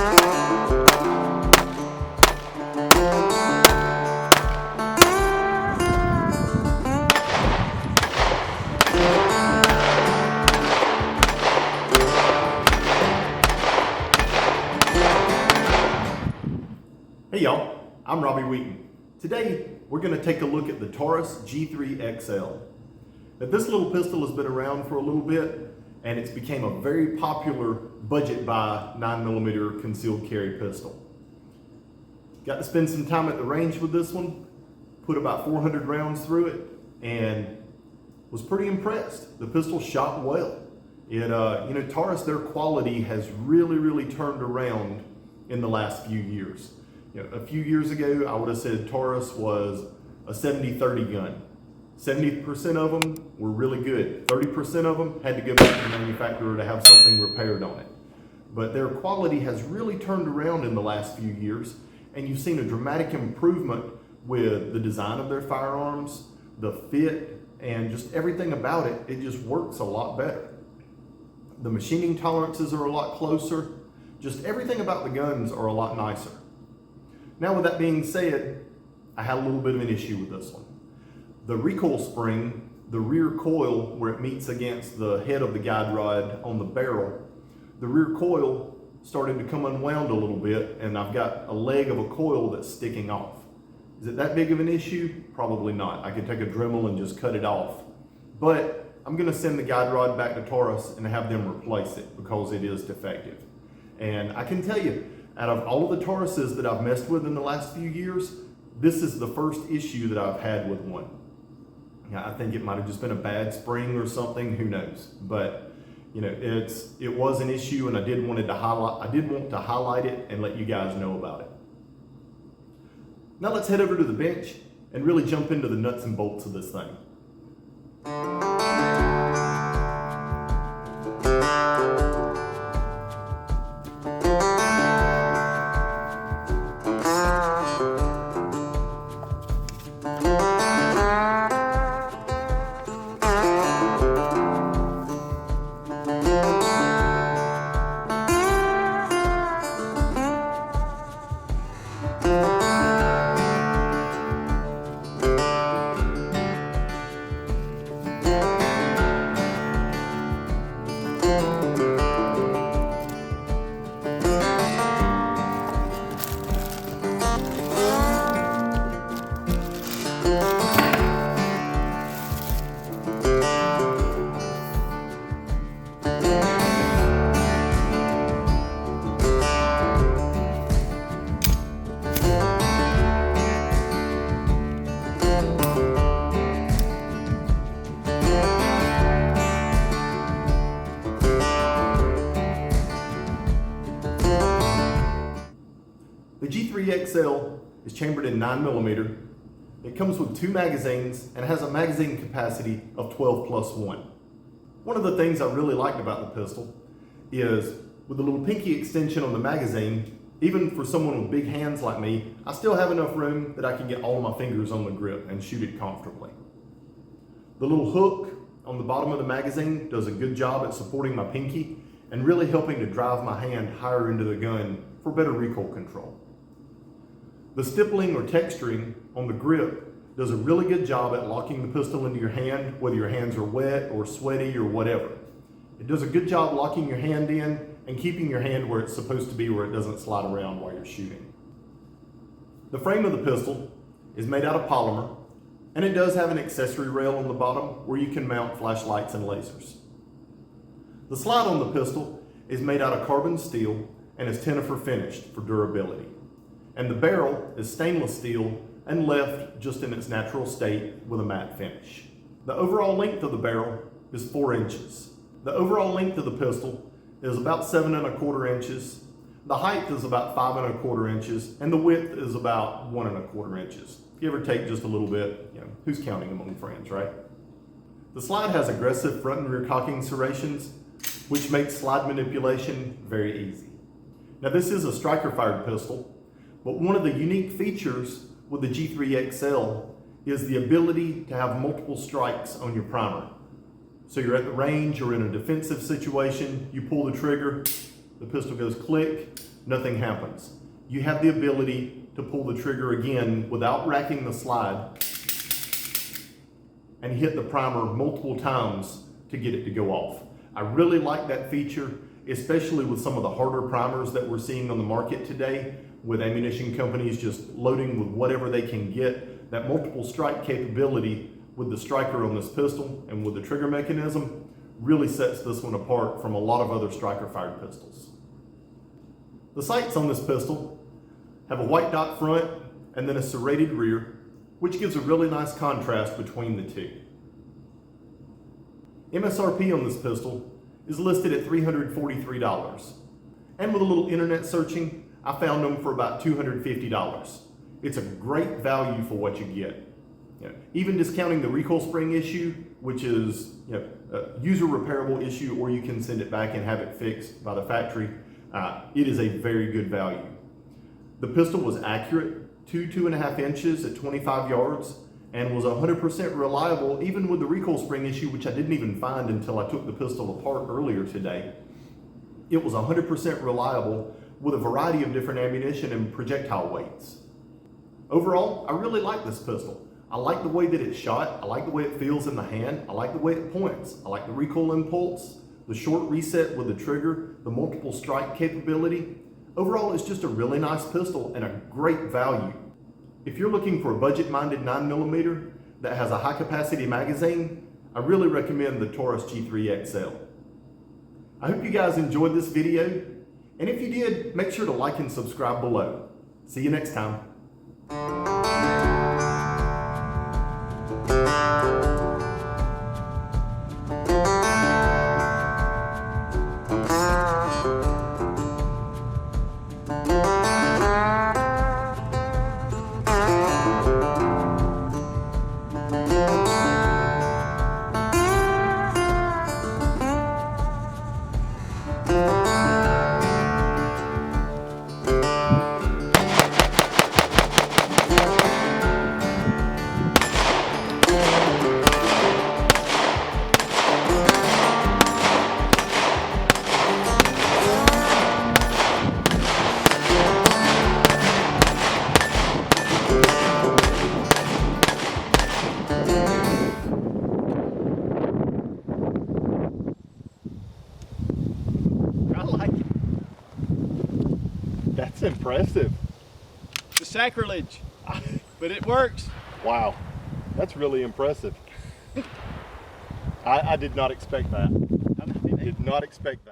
Hey y'all, I'm Robbie. Today we're going to take a look at the Taurus G3XL. Now, this little pistol has been around for a little bit and it's became a very popular budget buy 9mm concealed carry pistol. Got to spend some time at the range with this one, put about 400 rounds through it, and was pretty impressed. The pistol shot well. Taurus, their quality has really turned around in the last few years. A few years ago, I would have said Taurus was a 70-30 gun. 70% of them were really good. 30% of them had to go back to the manufacturer to have something repaired on it. But their quality has really turned around in the last few years, and you've seen a dramatic improvement with the design of their firearms, the fit, and just everything about it. It just works a lot better. The machining tolerances are a lot closer. Just everything about the guns are a lot nicer. Now, with that being said, I had a little bit of an issue with this one. The recoil spring, the rear coil where it meets against the head of the guide rod on the barrel, the rear coil started to come unwound a little bit, and I've got a leg of a coil that's sticking off. Is it that big of an issue? Probably not. I could take a Dremel and just cut it off. But I'm going to send the guide rod back to Taurus and have them replace it because it is defective. And I can tell you, out of all of the Tauruses that I've messed with in the last few years, this is the first issue that I've had with one. I think it might have just been a bad spring or something, who knows. But it was an issue, and I did want to highlight it and let you guys know about it. Now let's head over to the bench and really jump into the nuts and bolts of this thing. The G3XL is chambered in 9mm. It comes with 2 magazines and has a magazine capacity of 12+1. One of the things I really liked about the pistol is with the little pinky extension on the magazine, even for someone with big hands like me, I still have enough room that I can get all of my fingers on the grip and shoot it comfortably. The little hook on the bottom of the magazine does a good job at supporting my pinky and really helping to drive my hand higher into the gun for better recoil control. The stippling or texturing on the grip does a really good job at locking the pistol into your hand, whether your hands are wet or sweaty or whatever. It does a good job locking your hand in and keeping your hand where it's supposed to be, where it doesn't slide around while you're shooting. The frame of the pistol is made out of polymer, and it does have an accessory rail on the bottom where you can mount flashlights and lasers. The slide on the pistol is made out of carbon steel and is Tenifer finished for durability. And the barrel is stainless steel and left just in its natural state with a matte finish. The overall length of the barrel is 4 inches. The overall length of the pistol is about 7 1/4 inches. The height is about 5 1/4 inches, and the width is about 1 1/4 inches. Give or take just a little bit. Who's counting among friends, right? The slide has aggressive front and rear cocking serrations, which makes slide manipulation very easy. Now, this is a striker-fired pistol, but one of the unique features with the G3XL is the ability to have multiple strikes on your primer. So you're at the range or in a defensive situation, you pull the trigger, the pistol goes click, nothing happens. You have the ability to pull the trigger again without racking the slide and hit the primer multiple times to get it to go off. I really like that feature, especially with some of the harder primers that we're seeing on the market today, with ammunition companies just loading with whatever they can get. That multiple strike capability with the striker on this pistol and with the trigger mechanism really sets this one apart from a lot of other striker fired pistols. The sights on this pistol have a white dot front and then a serrated rear, which gives a really nice contrast between the two. MSRP on this pistol is listed at $343. And with a little internet searching, I found them for about $250. It's a great value for what you get. Even discounting the recoil spring issue, which is a user repairable issue, or you can send it back and have it fixed by the factory, it is a very good value. The pistol was accurate, 2.5 inches at 25 yards, and was 100% reliable, even with the recoil spring issue, which I didn't even find until I took the pistol apart earlier today. It was 100% reliable with a variety of different ammunition and projectile weights. Overall, I really like this pistol. I like the way that it's shot. I like the way it feels in the hand. I like the way it points. I like the recoil impulse, the short reset with the trigger, the multiple strike capability. Overall, it's just a really nice pistol and a great value. If you're looking for a budget-minded 9mm that has a high-capacity magazine, I really recommend the Taurus G3XL. I hope you guys enjoyed this video, and if you did, make sure to like and subscribe below. See you next time. That's impressive. It's a sacrilege, but it works. Wow, that's really impressive. I did not expect that. I did Did not expect that.